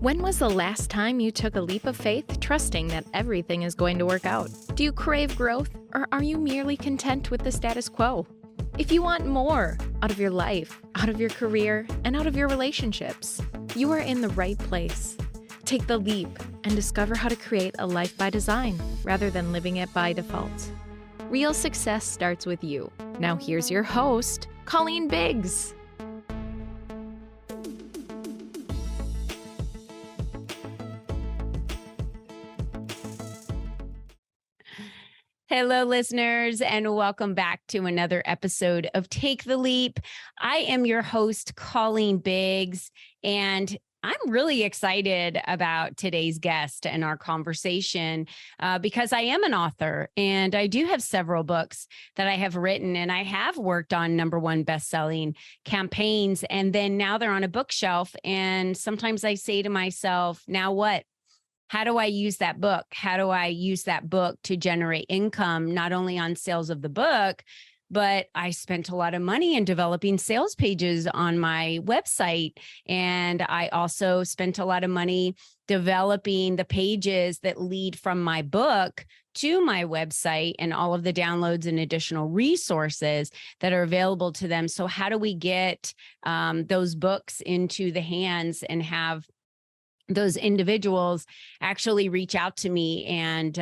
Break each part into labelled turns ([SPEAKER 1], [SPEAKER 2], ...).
[SPEAKER 1] When was the last time you took a leap of faith, trusting that everything is going to work out? Do you crave growth, or are you merely content with the status quo? If you want more out of your life, out of your career, and out of your relationships, you are in the right place. Take the leap and discover how to create a life by design rather than living it by default. Real success starts with you. Now here's your host, Colleen Biggs.
[SPEAKER 2] Hello, listeners, and welcome back to another episode of Take the Leap. I am your host, Colleen Biggs, and I'm really excited about today's guest and our conversation because I am an author and I do have several books that I have written, and I have worked on #1 best-selling campaigns, and then now they're on a bookshelf. And sometimes I say to myself, now what? How do I use that book? How do I use that book to generate income, not only on sales of the book, but I spent a lot of money in developing sales pages on my website. And I also spent a lot of money developing the pages that lead from my book to my website and all of the downloads and additional resources that are available to them. So how do we get those books into the hands and have those individuals actually reach out to me and,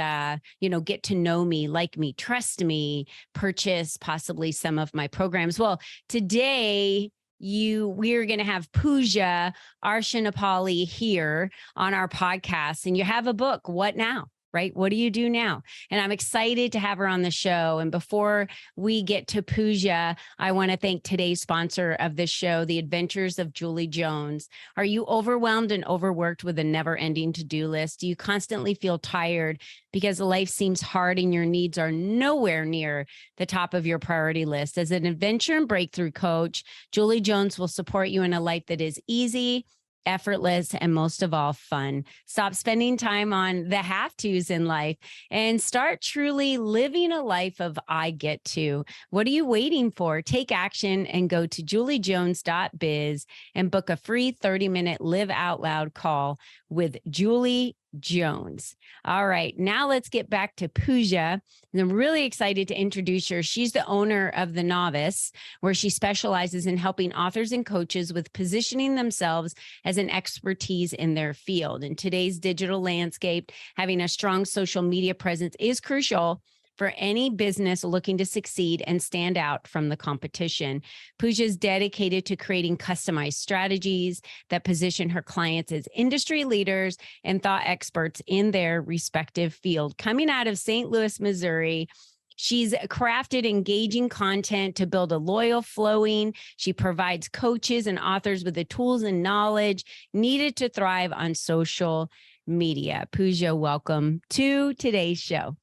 [SPEAKER 2] get to know me, like me, trust me, purchase possibly some of my programs? Well, today we're going to have Pooja Arshanapally here on our podcast, and you have a book. What now? Right? What do you do now? And I'm excited to have her on the show. And before we get to Pooja, I want to thank today's sponsor of this show, The Adventures of Julie Jones. Are you overwhelmed and overworked with a never-ending to-do list? Do you constantly feel tired because life seems hard and your needs are nowhere near the top of your priority list? As an adventure and breakthrough coach, Julie Jones will support you in a life that is easy, effortless, and most of all, fun. Stop spending time on the have-tos in life and start truly living a life of I get to. What are you waiting for? Take action and go to juliejones.biz and book a free 30-minute Live Out Loud call with Julie Jones. All right, now let's get back to Pooja. And I'm really excited to introduce her. She's the owner of The Novice, where she specializes in helping authors and coaches with positioning themselves as an expertise in their field. In today's digital landscape, having a strong social media presence is crucial for any business looking to succeed and stand out from the competition. Pooja is dedicated to creating customized strategies that position her clients as industry leaders and thought experts in their respective field. Coming out of St. Louis, Missouri, she's crafted engaging content to build a loyal following. She provides coaches and authors with the tools and knowledge needed to thrive on social media. Pooja, welcome to today's show.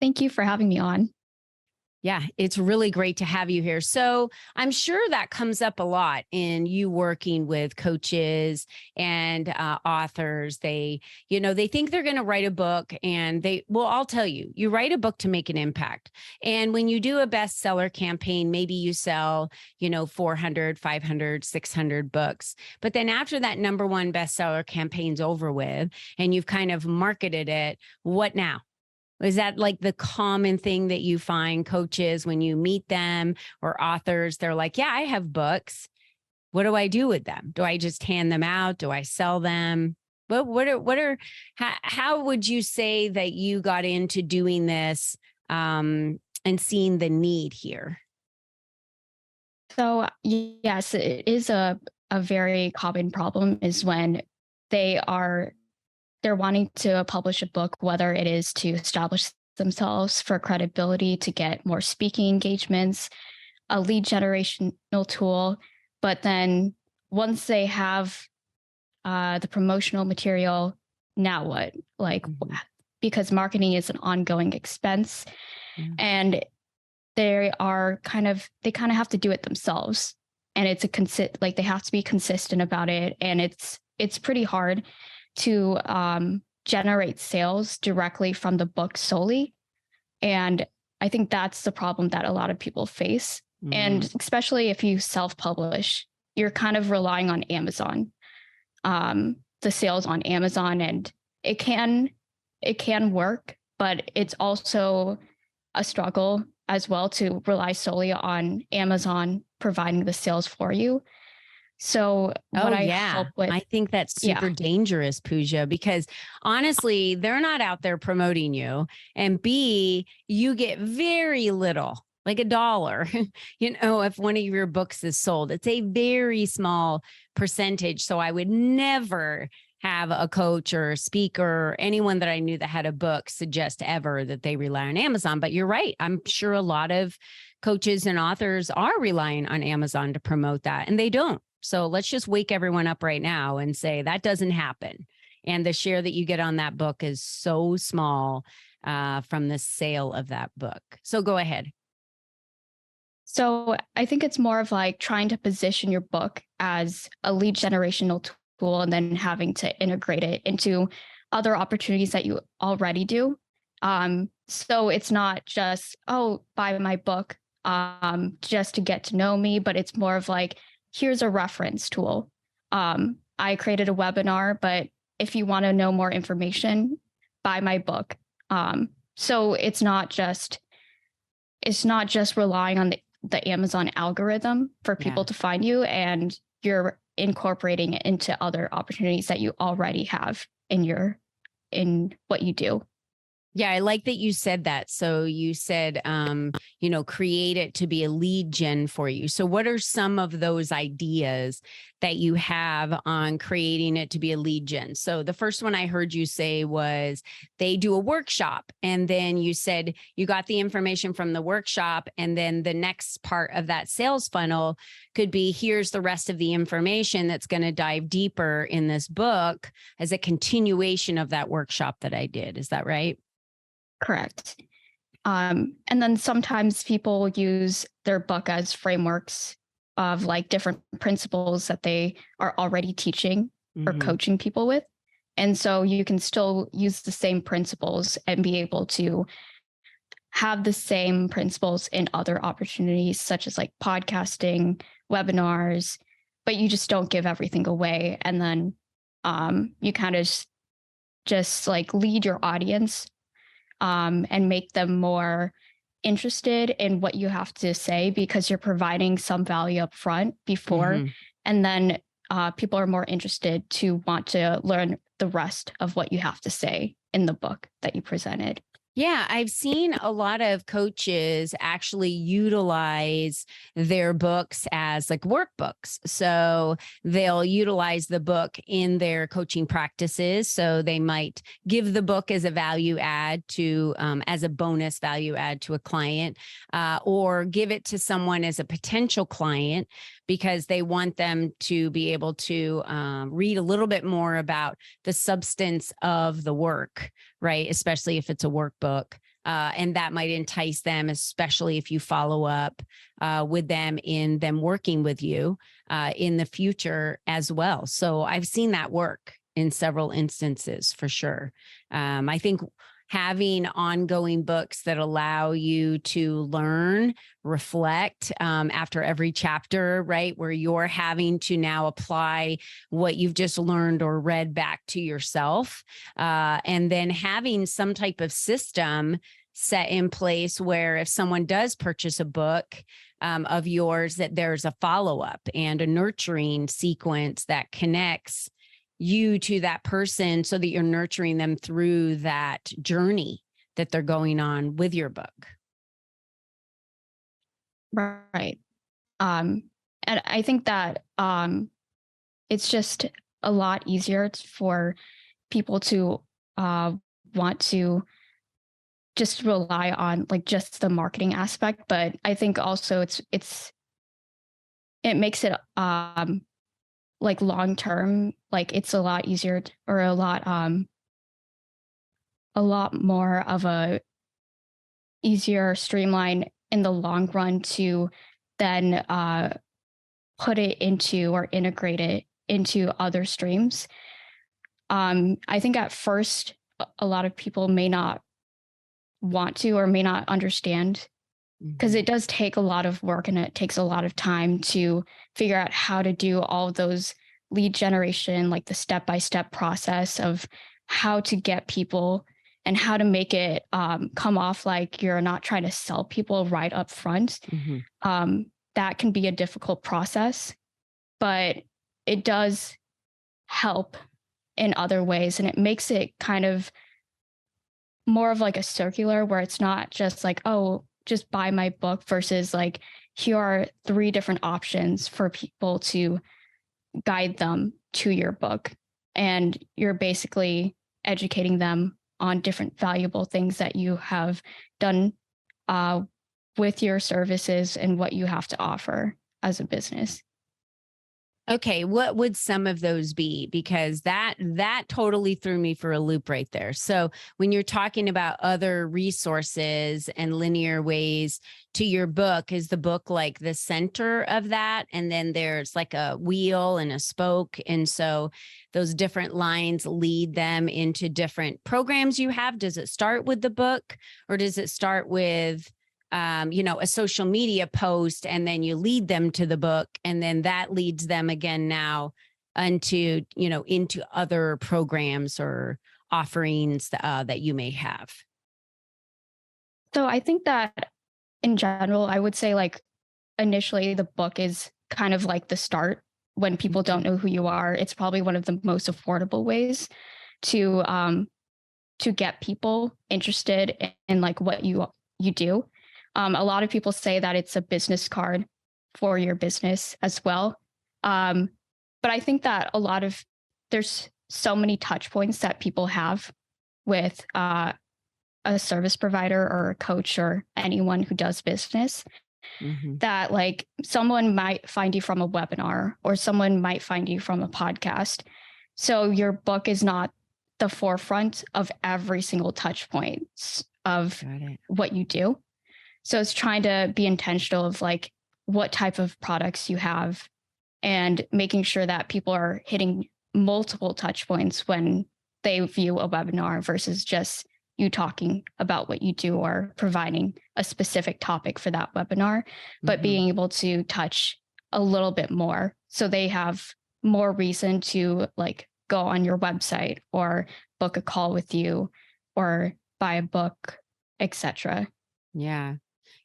[SPEAKER 3] Thank you for having me on.
[SPEAKER 2] Yeah, it's really great to have you here. So I'm sure that comes up a lot in you working with coaches and authors. They think they're going to write a book, and I'll tell you, you write a book to make an impact. And when you do a bestseller campaign, maybe you sell, 400, 500, 600 books. But then after that #1 bestseller campaign's over with, and you've kind of marketed it, what now? Is that like the common thing that you find coaches when you meet them or authors? They're like, yeah, I have books. What do I do with them? Do I just hand them out? Do I sell them? But how would you say that you got into doing this and seeing the need here?
[SPEAKER 3] So yes, it is a very common problem is when they're wanting to publish a book, whether it is to establish themselves for credibility, to get more speaking engagements, a lead generational tool. But then once they have the promotional material, now what? Because marketing is an ongoing expense, and they kind of have to do it themselves. And it's they have to be consistent about it. And it's pretty hard to generate sales directly from the book solely. And I think that's the problem that a lot of people face. And especially if you self-publish, you're kind of relying on Amazon. the sales on Amazon, and it can work, but it's also a struggle as well to rely solely on Amazon providing the sales for you. So what I help with,
[SPEAKER 2] I think that's super dangerous, Pooja, because honestly, they're not out there promoting you. And B, you get very little, like $1, if one of your books is sold. It's a very small percentage. So I would never have a coach or a speaker or anyone that I knew that had a book suggest ever that they rely on Amazon. But you're right. I'm sure a lot of coaches and authors are relying on Amazon to promote that, and they don't. So let's just wake everyone up right now and say that doesn't happen. And the share that you get on that book is so small from the sale of that book. So go ahead.
[SPEAKER 3] So I think it's more of like trying to position your book as a lead generational tool and then having to integrate it into other opportunities that you already do. So it's not just, oh, buy my book just to get to know me, but it's more of like, here's a reference tool. I created a webinar, but if you want to know more information, buy my book. So it's not just relying on the Amazon algorithm for people to find you, and you're incorporating it into other opportunities that you already have in what you do.
[SPEAKER 2] Yeah, I like that you said that. So you said, create it to be a lead gen for you. So what are some of those ideas that you have on creating it to be a lead gen? So the first one I heard you say was they do a workshop. And then you said you got the information from the workshop. And then the next part of that sales funnel could be, here's the rest of the information that's going to dive deeper in this book as a continuation of that workshop that I did. Is that right?
[SPEAKER 3] Correct. And then sometimes people use their book as frameworks of like different principles that they are already teaching or coaching people with. And so you can still use the same principles and be able to have the same principles in other opportunities, such as like podcasting, webinars, but you just don't give everything away. And then you kind of just like lead your audience and make them more interested in what you have to say, because you're providing some value up front before. And then people are more interested to want to learn the rest of what you have to say in the book that you presented.
[SPEAKER 2] Yeah, I've seen a lot of coaches actually utilize their books as like workbooks. So they'll utilize the book in their coaching practices. So they might give the book as a value add to, as a bonus value add to a client, or give it to someone as a potential client because they want them to be able to read a little bit more about the substance of the work, right? Especially if it's a workbook. And that might entice them, especially if you follow up with them in them working with you in the future as well. So I've seen that work in several instances for sure. I think having ongoing books that allow you to learn, reflect after every chapter, right? Where you're having to now apply what you've just learned or read back to yourself. And then having some type of system set in place where if someone does purchase a book of yours, that there's a follow-up and a nurturing sequence that connects you to that person so that you're nurturing them through that journey that they're going on with your book.
[SPEAKER 3] Right. And I think that it's just a lot easier for people to want to just rely on like just the marketing aspect. But I think also it makes it like long term, like it's a lot easier or a lot more of a easier streamline in the long run to then put it into or integrate it into other streams. I think at first a lot of people may not want to or may not understand, because it does take a lot of work and it takes a lot of time to figure out how to do all of those lead generation, like the step-by-step process of how to get people and how to make it come off like you're not trying to sell people right up front. That can be a difficult process, but it does help in other ways. And it makes it kind of more of like a circular where it's not just like, oh, just buy my book versus like, here are 3 different options for people to guide them to your book. And you're basically educating them on different valuable things that you have done with your services and what you have to offer as a business.
[SPEAKER 2] Okay, what would some of those be? Because that totally threw me for a loop right there. So when you're talking about other resources and linear ways to your book, is the book like the center of that? And then there's like a wheel and a spoke. And so those different lines lead them into different programs you have. Does it start with the book, or does it start with a social media post, and then you lead them to the book, and then that leads them again now into other programs or offerings that you may have?
[SPEAKER 3] So I think that in general, I would say like initially the book is kind of like the start when people don't know who you are. It's probably one of the most affordable ways to get people interested in like what you do. A lot of people say that it's a business card for your business as well. But I think that there's so many touch points that people have with a service provider or a coach or anyone who does business that like someone might find you from a webinar or someone might find you from a podcast. So your book is not the forefront of every single touch point of what you do. So it's trying to be intentional of like what type of products you have and making sure that people are hitting multiple touch points when they view a webinar versus just you talking about what you do or providing a specific topic for that webinar, but being able to touch a little bit more so they have more reason to like go on your website or book a call with you or buy a book, etc.
[SPEAKER 2] Yeah.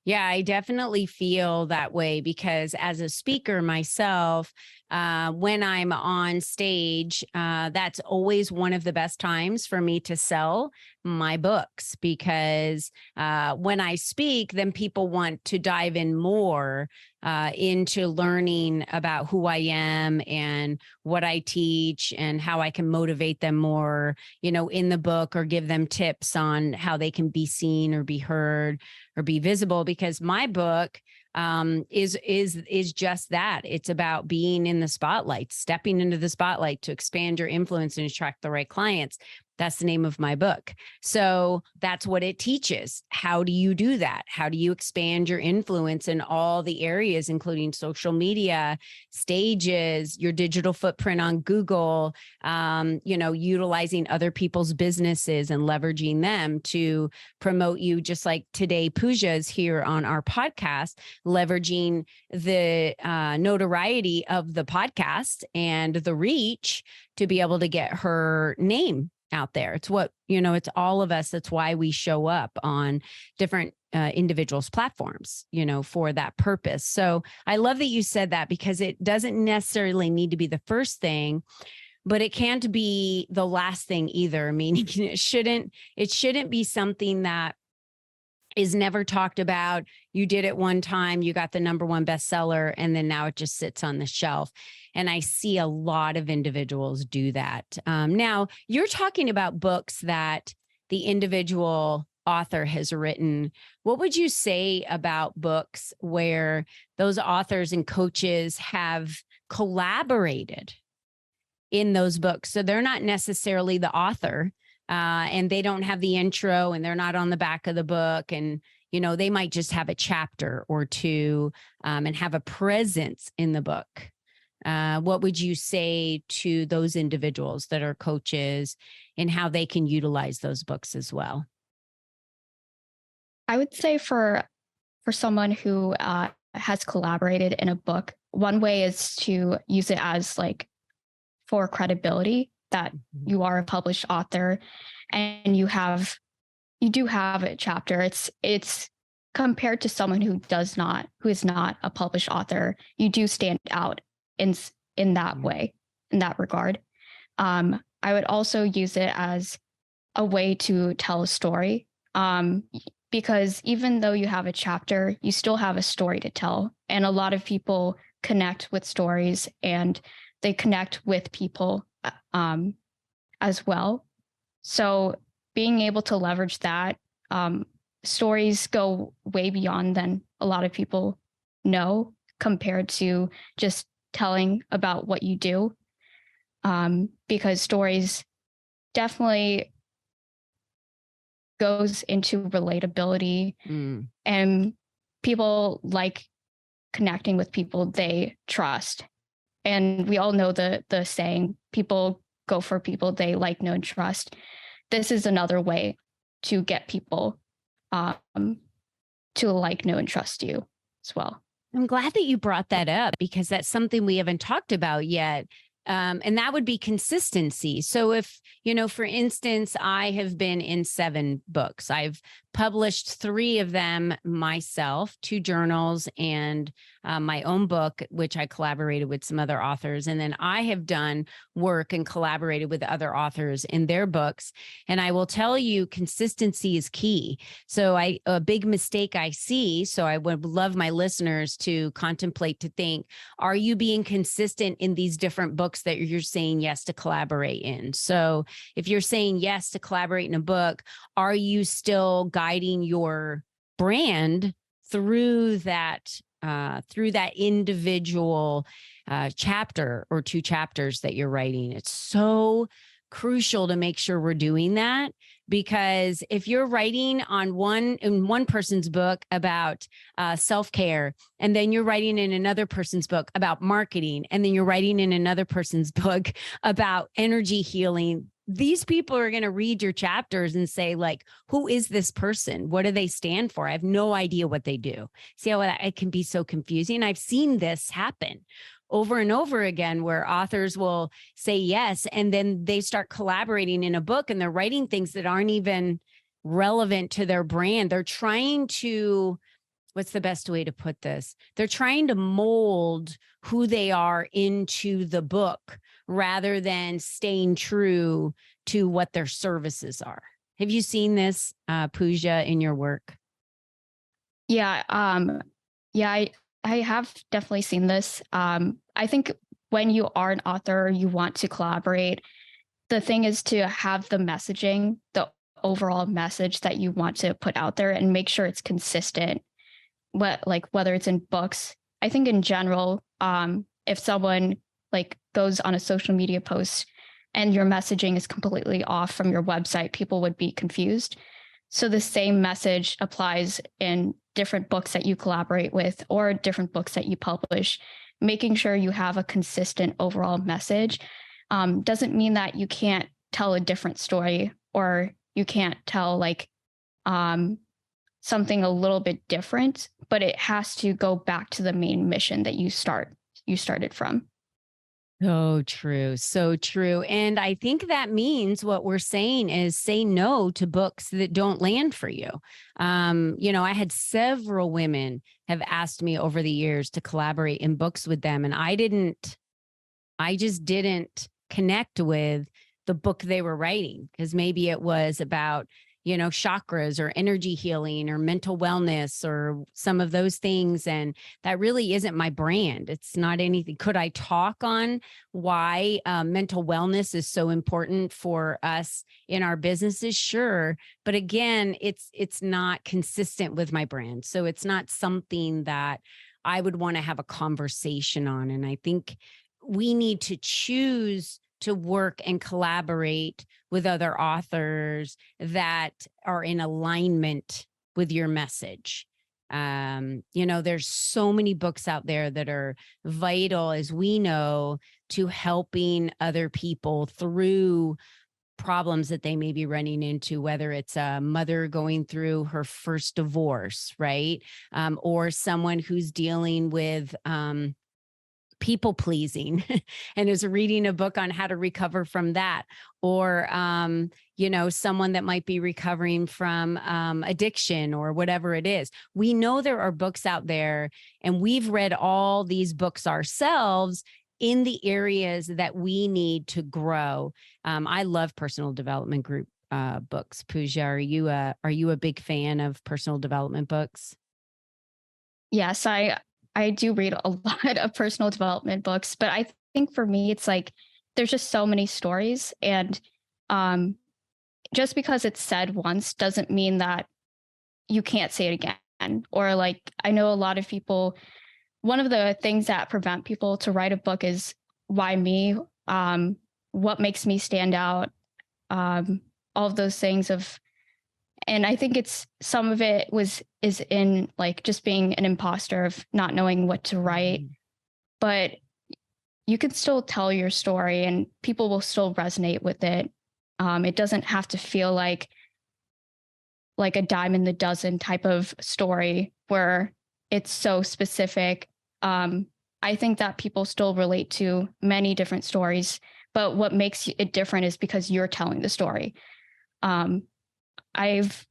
[SPEAKER 2] Yeah, I definitely feel that way because as a speaker myself, when I'm on stage, that's always one of the best times for me to sell my books because when I speak, then people want to dive in more into learning about who I am and what I teach and how I can motivate them more, in the book, or give them tips on how they can be seen or be heard or be visible, because my book is just that. It's about being in the spotlight, stepping into the spotlight to expand your influence and attract the right clients. That's the name of my book. So that's what it teaches. How do you do that? How do you expand your influence in all the areas, including social media, stages, your digital footprint on Google, utilizing other people's businesses and leveraging them to promote you, just like today, Pooja is here on our podcast, leveraging the notoriety of the podcast and the reach to be able to get her name out there. It's what, it's all of us. That's why we show up on different individuals' platforms, for that purpose. So I love that you said that, because it doesn't necessarily need to be the first thing, but it can't be the last thing either. Meaning it shouldn't be something that is never talked about. You did it one time, you got the #1 bestseller, and then now it just sits on the shelf. And I see a lot of individuals do that. Now, you're talking about books that the individual author has written. What would you say about books where those authors and coaches have collaborated in those books? So they're not necessarily the author, and they don't have the intro, and they're not on the back of the book. And, they might just have a chapter or two and have a presence in the book. What would you say to those individuals that are coaches and how they can utilize those books as well?
[SPEAKER 3] I would say for someone who has collaborated in a book, one way is to use it as like for credibility that you are a published author and you do have a chapter. It's compared to someone who is not a published author, you do stand out in that way, in that regard. I would also use it as a way to tell a story, because even though you have a chapter, you still have a story to tell. And a lot of people connect with stories and they connect with people as well. So being able to leverage that, stories go way beyond than a lot of people know compared to just telling about what you do, because stories definitely goes into relatability, and people like connecting with people they trust. And we all know the saying, people go for people they like, know, and trust. This is another way to get people to like, know, and trust you as well.
[SPEAKER 2] I'm glad that you brought that up because that's something we haven't talked about yet. And that would be consistency. So if, for instance, I have been in 7 books. I've published 3 of them myself, 2 journals and my own book, which I collaborated with some other authors. And then I have done work and collaborated with other authors in their books. And I will tell you, consistency is key. So a big mistake I see, so I would love my listeners to contemplate, to think, are you being consistent in these different books that you're saying yes to collaborate in? So if you're saying yes to collaborate in a book, are you still guiding your brand through that individual chapter or 2 chapters that you're writing? It's so crucial to make sure we're doing that, because if you're writing in one person's book about self-care, and then you're writing in another person's book about marketing, and then you're writing in another person's book about energy healing, these people are going to read your chapters and say, like, who is this person? What do they stand for? I have no idea what they do. See how it can be so confusing? I've seen this happen over and over again, where authors will say yes, and then they start collaborating in a book and they're writing things that aren't even relevant to their brand. They're trying to, what's the best way to put this? They're trying to mold who they are into the book rather than staying true to what their services are. Have you seen this, Pooja, in your work?
[SPEAKER 3] Yeah. I have definitely seen this. I think when you are an author, you want to collaborate. The thing is to have the messaging, the overall message that you want to put out there, and make sure it's consistent. Whether it's in books, I think in general, if someone goes on a social media post and your messaging is completely off from your website, people would be confused. So the same message applies in different books that you collaborate with or different books that you publish. Making sure you have a consistent overall message doesn't mean that you can't tell a different story or you can't tell something a little bit different, but it has to go back to the main mission that you started from.
[SPEAKER 2] So true. So true. And I think that means what we're saying is say no to books that don't land for you. I had several women have asked me over the years to collaborate in books with them. And I just didn't connect with the book they were writing, because maybe it was about chakras or energy healing or mental wellness or some of those things. And that really isn't my brand. It's not anything. Could I talk on why mental wellness is so important for us in our businesses? Sure. But again, it's not consistent with my brand. So it's not something that I would want to have a conversation on. And I think we need to choose to work and collaborate with other authors that are in alignment with your message. There's so many books out there that are vital, as we know, to helping other people through problems that they may be running into, whether it's a mother going through her first divorce, right? Or someone who's dealing with people pleasing and is reading a book on how to recover from that, or someone that might be recovering from addiction or whatever it is. We know there are books out there, and we've read all these books ourselves in the areas that we need to grow. I love personal development group books. Pooja, are you a big fan of personal development books?
[SPEAKER 3] Yes, I do read a lot of personal development books, but I think for me, it's like there's just so many stories, and um, just because it's said once doesn't mean that you can't say it again. Or like I know a lot of people. One of the things that prevent people to write a book is why me? What makes me stand out? All of those things and I think it's some of it is in like just being an imposter of not knowing what to write, but you can still tell your story and people will still resonate with it. It doesn't have to feel like a dime in the dozen type of story where it's so specific. I think that people still relate to many different stories, but what makes it different is because you're telling the story. I've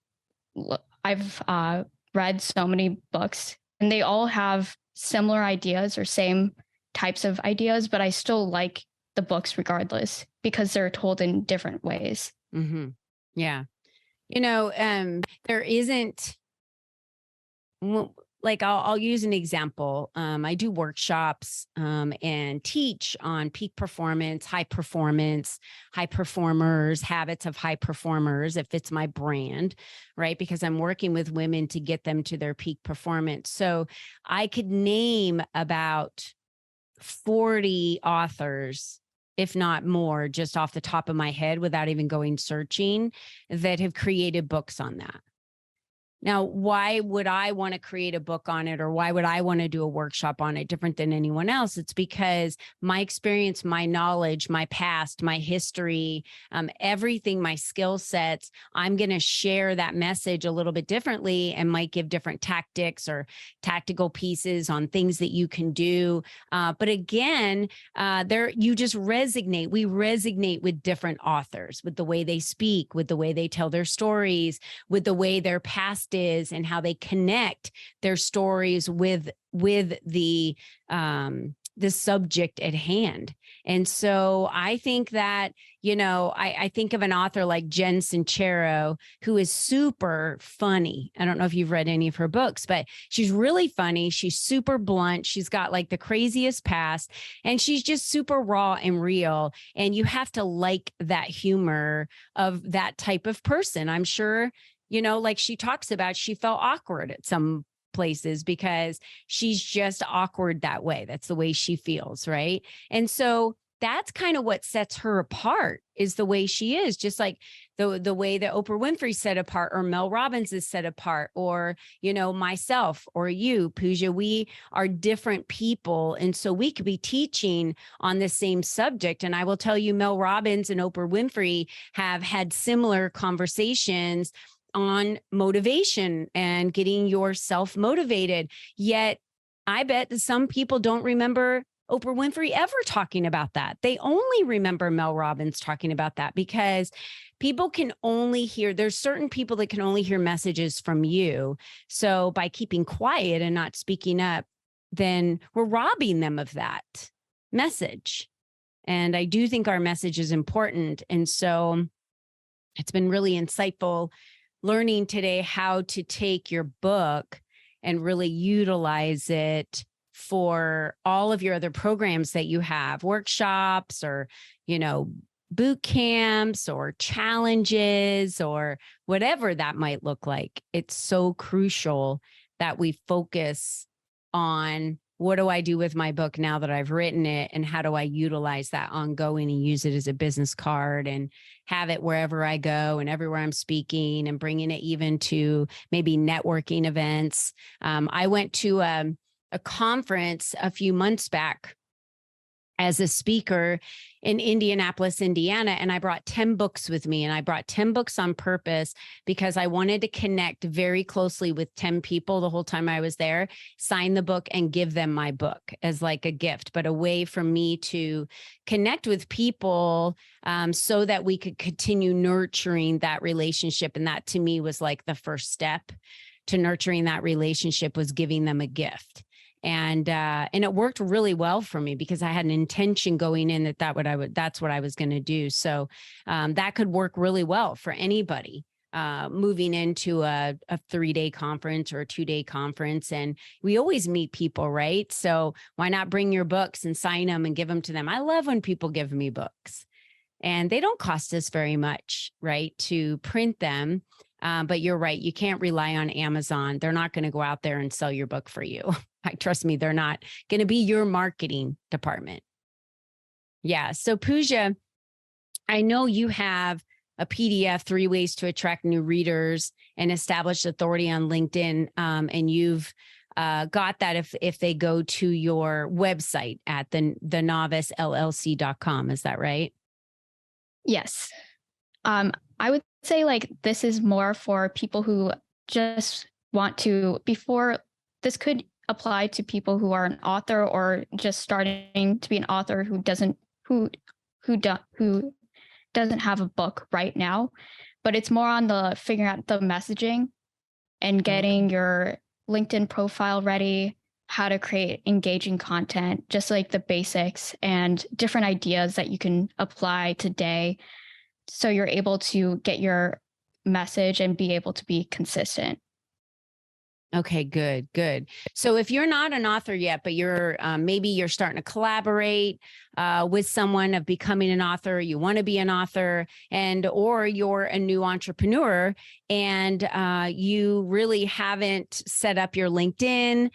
[SPEAKER 3] read so many books, and they all have similar ideas or same types of ideas, but I still like the books regardless because they're told in different ways.
[SPEAKER 2] Mm-hmm. Yeah. There isn't, like, I'll use an example. I do workshops and teach on peak performance, high performers, habits of high performers. It fits my brand, right? Because I'm working with women to get them to their peak performance. So I could name about 40 authors, if not more, just off the top of my head without even going searching, that have created books on that. Now, why would I want to create a book on it, or why would I want to do a workshop on it different than anyone else? It's because my experience, my knowledge, my past, my history, everything, my skill sets, I'm going to share that message a little bit differently and might give different tactics or tactical pieces on things that you can do. But again, you just resonate. We resonate with different authors, with the way they speak, with the way they tell their stories, with the way their past is, and how they connect their stories with the subject at hand. And so I think that, I think of an author like Jen Sincero, who is super funny. I don't know if you've read any of her books, but she's really funny. She's super blunt. She's got like the craziest past, and she's just super raw and real. And you have to like that humor of that type of person. I'm sure, like she talks about, she felt awkward at some places because she's just awkward that way. That's the way she feels, right? And so that's kind of what sets her apart, is the way she is, just like the way that Oprah Winfrey set apart, or Mel Robbins is set apart, or, myself or you, Pooja. We are different people. And so we could be teaching on the same subject. And I will tell you, Mel Robbins and Oprah Winfrey have had similar conversations on motivation and getting yourself motivated. Yet I bet that some people don't remember Oprah Winfrey ever talking about that. They only remember Mel Robbins talking about that, because people can only hear, there's certain people that can only hear messages from you. So by keeping quiet and not speaking up, then we're robbing them of that message. And I do think our message is important. And so it's been really insightful learning today how to take your book and really utilize it for all of your other programs that you have, workshops or, boot camps or challenges or whatever that might look like. It's so crucial that we focus on, what do I do with my book now that I've written it? And how do I utilize that ongoing and use it as a business card and have it wherever I go and everywhere I'm speaking, and bringing it even to maybe networking events. I went to a conference a few months back as a speaker, in Indianapolis, Indiana, and I brought 10 books with me. And I brought 10 books on purpose because I wanted to connect very closely with 10 people the whole time I was there, sign the book and give them my book as like a gift, but a way for me to connect with people so that we could continue nurturing that relationship. And that to me was like the first step to nurturing that relationship, was giving them a gift. And it worked really well for me because I had an intention going in that's what I was going to do. So that could work really well for anybody moving into a 3-day conference or a 2-day conference. And we always meet people, right? So why not bring your books and sign them and give them to them? I love when people give me books, and they don't cost us very much, right, to print them. But you're right. You can't rely on Amazon. They're not going to go out there and sell your book for you. Trust me, they're not going to be your marketing department. Yeah. So Pooja, I know you have a PDF, 3 ways to attract new readers and establish authority on LinkedIn. And you've got that if they go to your website at thenovicellc.com. Is that right?
[SPEAKER 3] Yes. I would say like this is more for people who just want to, before this could apply to people who are an author or just starting to be an author who doesn't have a book right now, but it's more on the figuring out the messaging and getting your LinkedIn profile ready, how to create engaging content, just like the basics and different ideas that you can apply today. So you're able to get your message and be able to be consistent.
[SPEAKER 2] Okay, good. So if you're not an author yet, but you're maybe you're starting to collaborate with someone of becoming an author, you want to be an author, or you're a new entrepreneur and you really haven't set up your LinkedIn,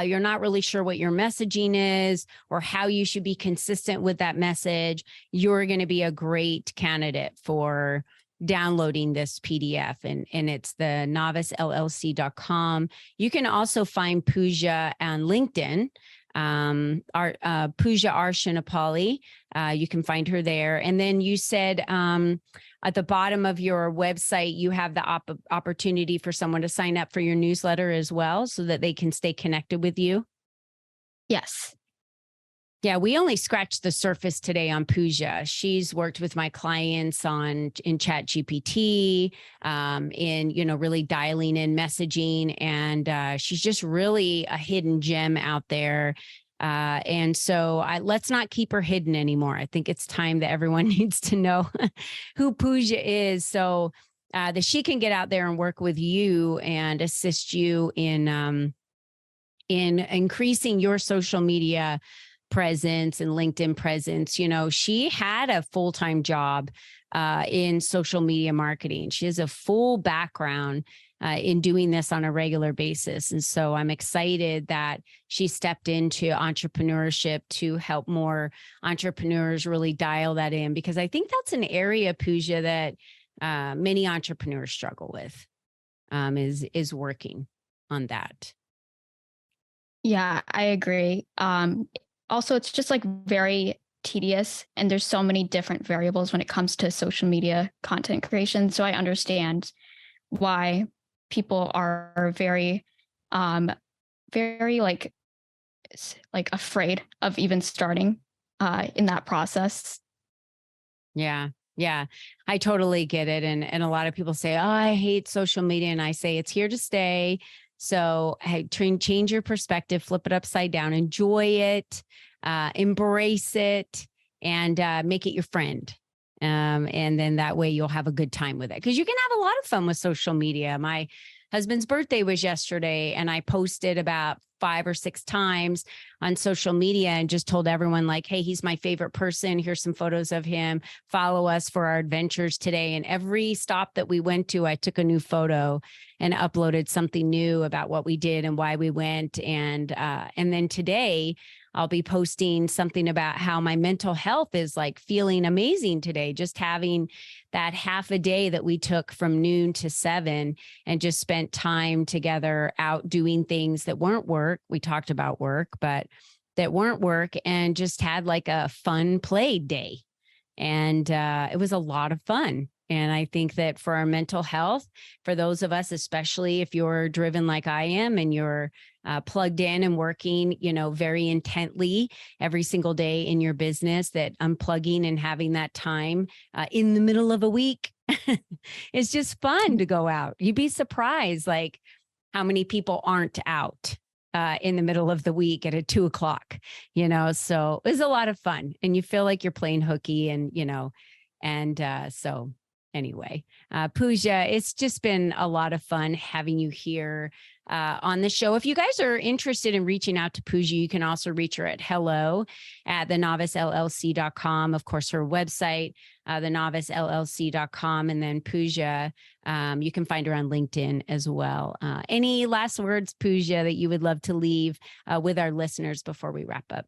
[SPEAKER 2] you're not really sure what your messaging is or how you should be consistent with that message, you're going to be a great candidate for downloading this PDF, and it's the novicellc.com. You can also find Pooja on LinkedIn, Pooja Arshanapally. You can find her there. And then you said at the bottom of your website, you have the opportunity for someone to sign up for your newsletter as well so that they can stay connected with you.
[SPEAKER 3] Yes.
[SPEAKER 2] Yeah, we only scratched the surface today on Pooja. She's worked with my clients in ChatGPT, in really dialing in messaging, and she's just really a hidden gem out there. And so let's not keep her hidden anymore. I think it's time that everyone needs to know who Pooja is, so that she can get out there and work with you and assist you in increasing your social media presence and LinkedIn presence. She had a full-time job in social media marketing. She has a full background in doing this on a regular basis. And so I'm excited that she stepped into entrepreneurship to help more entrepreneurs really dial that in, because I think that's an area, Pooja, that many entrepreneurs struggle with, is working on that.
[SPEAKER 3] Yeah, I agree. Also, it's just like very tedious, and there's so many different variables when it comes to social media content creation. So I understand why people are very like afraid of even starting in that process.
[SPEAKER 2] Yeah. I totally get it. And a lot of people say, oh, I hate social media. And I say it's here to stay. So hey, change your perspective, flip it upside down, enjoy it, embrace it, and make it your friend. And then that way you'll have a good time with it, because you can have a lot of fun with social media. My husband's birthday was yesterday, and I posted about 5 or 6 times on social media and just told everyone like, hey, he's my favorite person. Here's some photos of him. Follow us for our adventures today. And every stop that we went to, I took a new photo and uploaded something new about what we did and why we went. And then today I'll be posting something about how my mental health is like feeling amazing today, just having that half a day that we took from noon to 7 and just spent time together out doing things that weren't work. We talked about work, but that weren't work, and just had like a fun play day. And it was a lot of fun. And I think that for our mental health, for those of us, especially if you're driven like I am and you're plugged in and working, very intently every single day in your business, that unplugging and having that time in the middle of a week is just fun to go out. You'd be surprised, like how many people aren't out in the middle of the week at 2:00, so it was a lot of fun, and you feel like you're playing hooky so anyway, Pooja, it's just been a lot of fun having you here on the show. If you guys are interested in reaching out to Pooja, you can also reach her at hello@thenavicellc.com. Of course, her website, thenavicellc.com. And then Pooja, you can find her on LinkedIn as well. Any last words, Pooja, that you would love to leave with our listeners before we wrap up?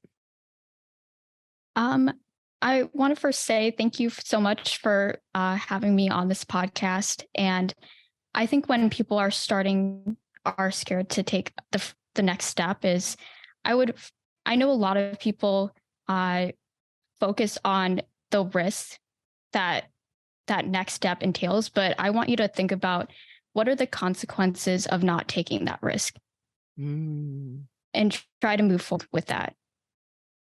[SPEAKER 3] I want to first say thank you so much for having me on this podcast. And I think when people are scared to take the next step is I know a lot of people focus on the risk that next step entails, but I want you to think about what are the consequences of not taking that risk and try to move forward with that.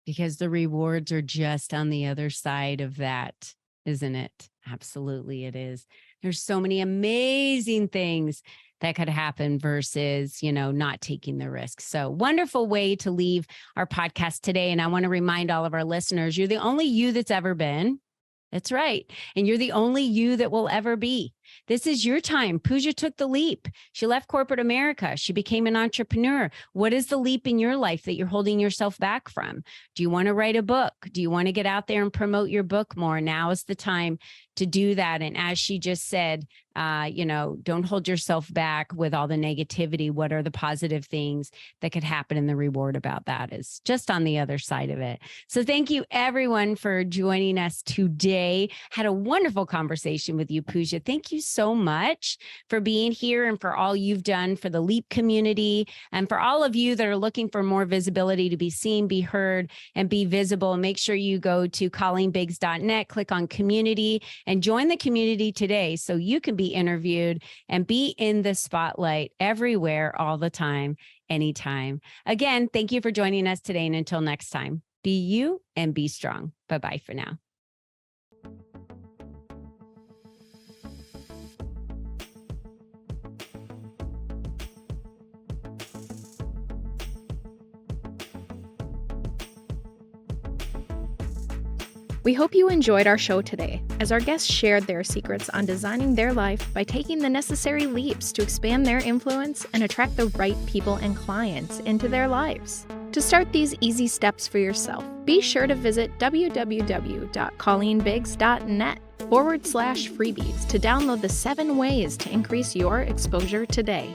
[SPEAKER 2] Because the rewards are just on the other side of that, isn't it? Absolutely, it is. There's so many amazing things that could happen versus, not taking the risk. So wonderful way to leave our podcast today. And I want to remind all of our listeners, you're the only you that's ever been. That's right. And you're the only you that will ever be. This is your time. Pooja took the leap. She left corporate America. She became an entrepreneur. What is the leap in your life that you're holding yourself back from? Do you want to write a book? Do you want to get out there and promote your book more? Now is the time to do that. And as she just said, don't hold yourself back with all the negativity. What are the positive things that could happen? And the reward about that is just on the other side of it. So thank you everyone for joining us today. Had a wonderful conversation with you, Pooja. Thank you so much for being here and for all you've done for the LEAP community, and for all of you that are looking for more visibility, to be seen, be heard, and be visible. Make sure you go to ColleenBiggs.net, click on community, and join the community today so you can be interviewed and be in the spotlight everywhere, all the time, anytime. Again, thank you for joining us today. And until next time, be you and be strong. Bye-bye for now.
[SPEAKER 1] We hope you enjoyed our show today, as our guests shared their secrets on designing their life by taking the necessary leaps to expand their influence and attract the right people and clients into their lives. To start these easy steps for yourself, be sure to visit www.colleenbiggs.net/freebies to download the 7 ways to increase your exposure today.